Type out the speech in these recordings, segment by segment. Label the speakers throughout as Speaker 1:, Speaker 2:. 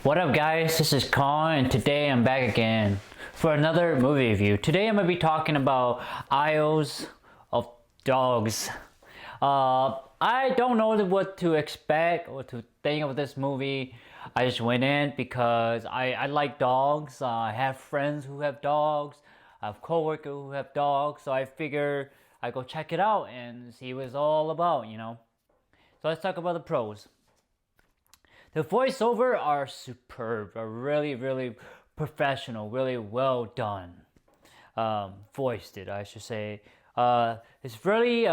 Speaker 1: What up guys, this is Kong and today I'm back again for another movie review. Today I'm going to be talking about Isles of Dogs. I don't know what to expect or to think of this movie. I just went in because I like dogs. I have friends who have dogs. I have coworkers who have dogs. So I figure I go check it out and see what it's all about. So let's talk about the pros. The voiceover are superb, are really professional, really well done. Voiced it, I should say. It's really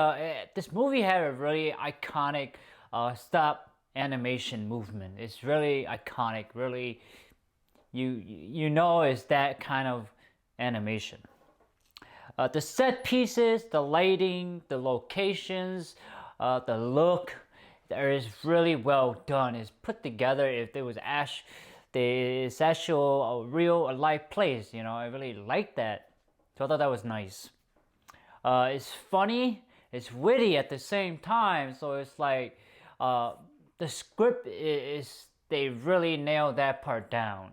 Speaker 1: this movie had a really iconic stop animation movement. It's really iconic. Really, you know it's that kind of animation. The set pieces, the lighting, the locations, the look. There is really well done. It's put together. If there was it's actual a real life place. I really liked that. So I thought that was nice. It's funny. It's witty at the same time. So it's like the script is they really nailed that part down.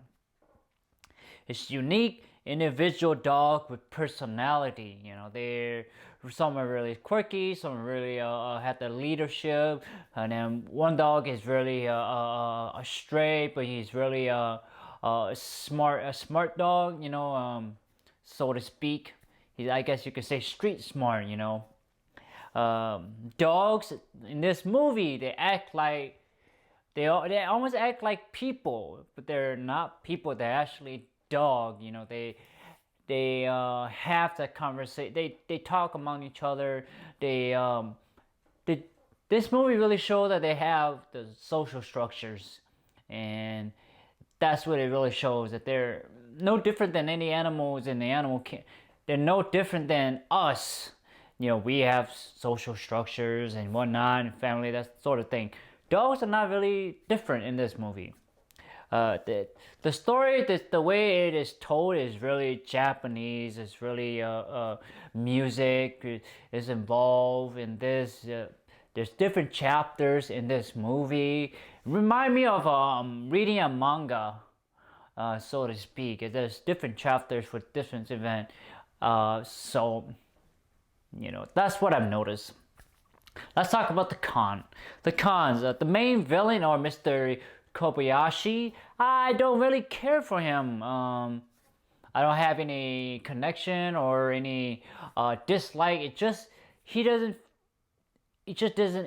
Speaker 1: It's unique, individual dog with personality. Some are really quirky, some really have the leadership, and then one dog is really a stray, but he's really a smart dog. So to speak. I guess you could say street smart. Dogs in this movie they almost act like people, but they're not people. They're actually dog. They have that conversation. They talk among each other. This movie really shows that they have the social structures, and that's what it really shows, that they're no different than any animals in the animal kingdom. They're no different than us. We have social structures and whatnot, and family, that sort of thing. Dogs are not really different in this movie. The story, the way it is told is really Japanese. It's really music is involved in this. There's different chapters in this movie. Remind me of reading a manga, so to speak. There's different chapters for different event. So that's what I've noticed. Let's talk about the cons. The main villain, or Mr. Kobayashi, I don't really care for him. I don't have any connection or any dislike. It just doesn't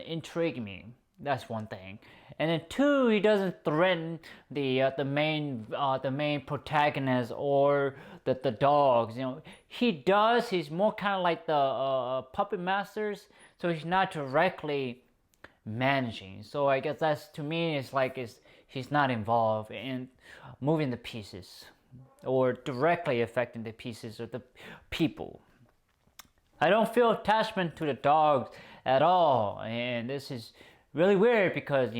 Speaker 1: intrigue me. That's one thing. And then two, he doesn't threaten the main protagonist or the dogs. He does. He's more kind of like the puppet masters. So he's not directly managing. So I guess that's, to me, he's not involved in moving the pieces or directly affecting the pieces or the people. I don't feel attachment to the dogs at all, and this is really weird because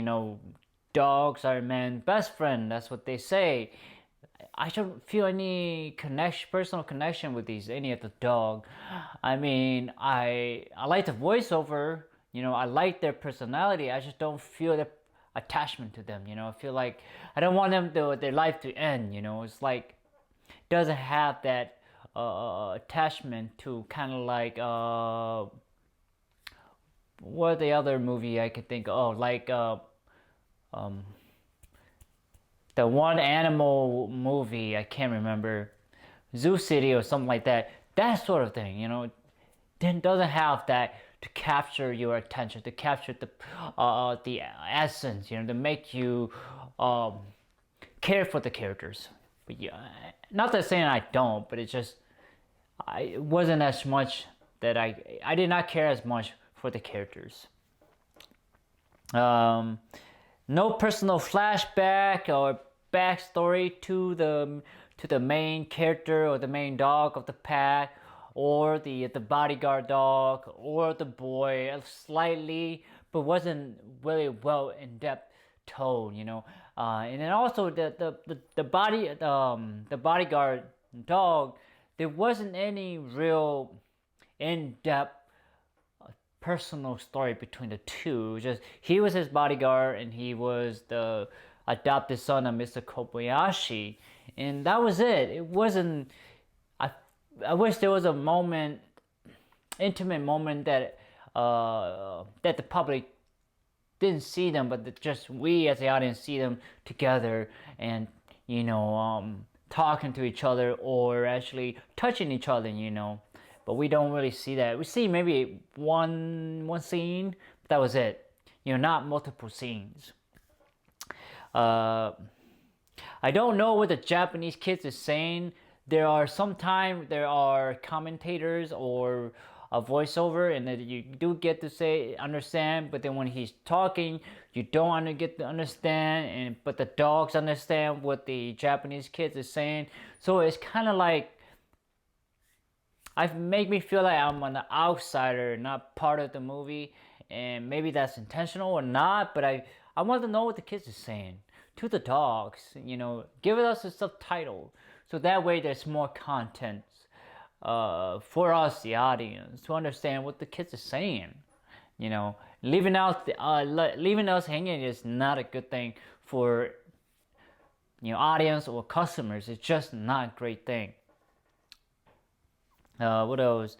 Speaker 1: dogs are man's best friend. That's what they say. I don't feel any personal connection with any of the dog. I mean, I like the voiceover. I like their personality. I just don't feel the attachment to them. I feel like I don't want their life to end. It's like doesn't have that attachment to kind of like what the other movie I could think of? Oh, like the one animal movie, I can't remember, Zoo City or something like that. That sort of thing, then doesn't have that to capture your attention, to capture the essence, to make you care for the characters. But yeah, not that saying I don't, but it wasn't as much that I did not care as much for the characters. No personal flashback or backstory to the main character or the main dog of the pack, or the bodyguard dog, or the boy. Slightly, but wasn't really well in depth told. And then also the bodyguard dog. There wasn't any real in depth personal story between the two. Just he was his bodyguard and he was the adopted son of Mr. Kobayashi, and that was it. It wasn't. I wish there was a moment, intimate moment that that the public didn't see them, but that just we as the audience see them together, and talking to each other or actually touching each other, but we don't really see that. We see maybe one scene, but that was it. Not multiple scenes. I don't know what the Japanese kids are saying. There are commentators or a voiceover, and that you do get to understand, but then when he's talking, you don't get to understand, but the dogs understand what the Japanese kids are saying. So it's kind of like, make me feel like I'm an outsider, not part of the movie, and maybe that's intentional or not, but I want to know what the kids are saying to the dogs. Give us a subtitle, so that way there's more content for us, the audience, to understand what the kids are saying. Leaving us hanging is not a good thing for audience or customers. It's just not a great thing. What else?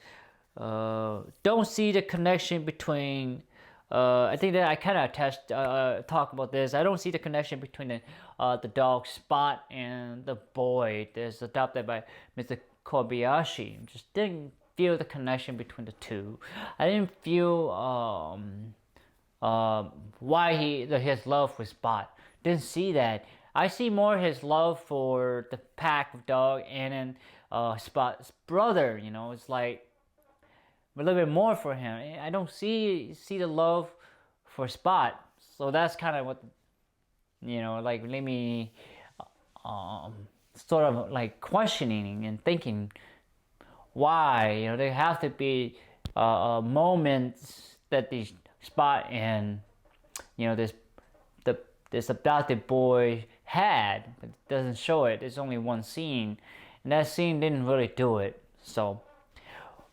Speaker 1: Don't see the connection between. I think that I kind of talk about this. I don't see the connection between the dog Spot and the boy that's adopted by Mr. Kobayashi. Just didn't feel the connection between the two. I didn't feel why his love for Spot. Didn't see that. I see more his love for the pack of dog and then Spot's brother. It's like a little bit more for him. I don't see the love for Spot. So that's kind of what like let me sort of like questioning and thinking why there have to be moments that the Spot and this adopted boy had, but it doesn't show it. There's only one scene, and that scene didn't really do it. So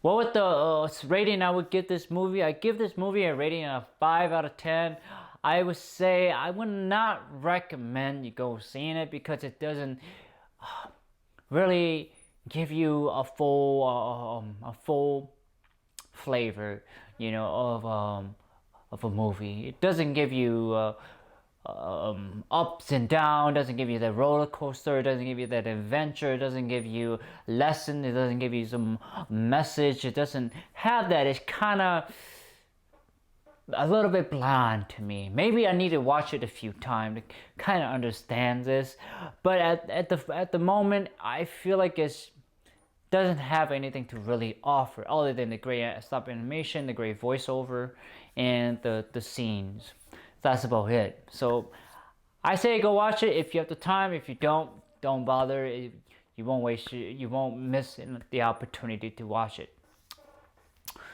Speaker 1: what would the rating I would give this movie? I give this movie a rating of 5 out of 10. I would say I would not recommend you go seeing it because it doesn't really give you a full flavor, of a movie. It doesn't give you ups and downs. Doesn't give you the roller coaster. It doesn't give you that adventure. It doesn't give you lesson. It doesn't give you some message. It doesn't have that. It's kind of a little bit bland to me. Maybe I need to watch it a few times to kind of understand this. But at the moment, I feel like it doesn't have anything to really offer other than the great stop animation, the great voiceover, and the scenes. That's about it. So I say go watch it if you have the time. If you don't bother. You won't miss the opportunity to watch it.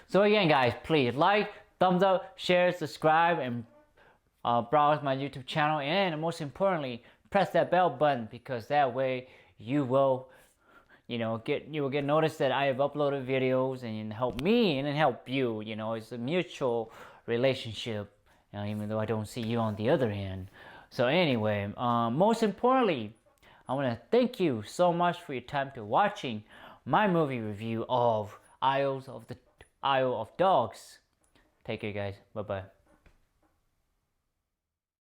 Speaker 1: So again, guys, please like, thumbs up, share, subscribe, and browse my YouTube channel. And most importantly, press that bell button, because that way you will get noticed that I have uploaded videos, and help me and help you. It's a mutual relationship. Even though I don't see you on the other end. So anyway, most importantly, I want to thank you so much for your time to watching my movie review of Isle of Dogs. Take care, guys. Bye-bye.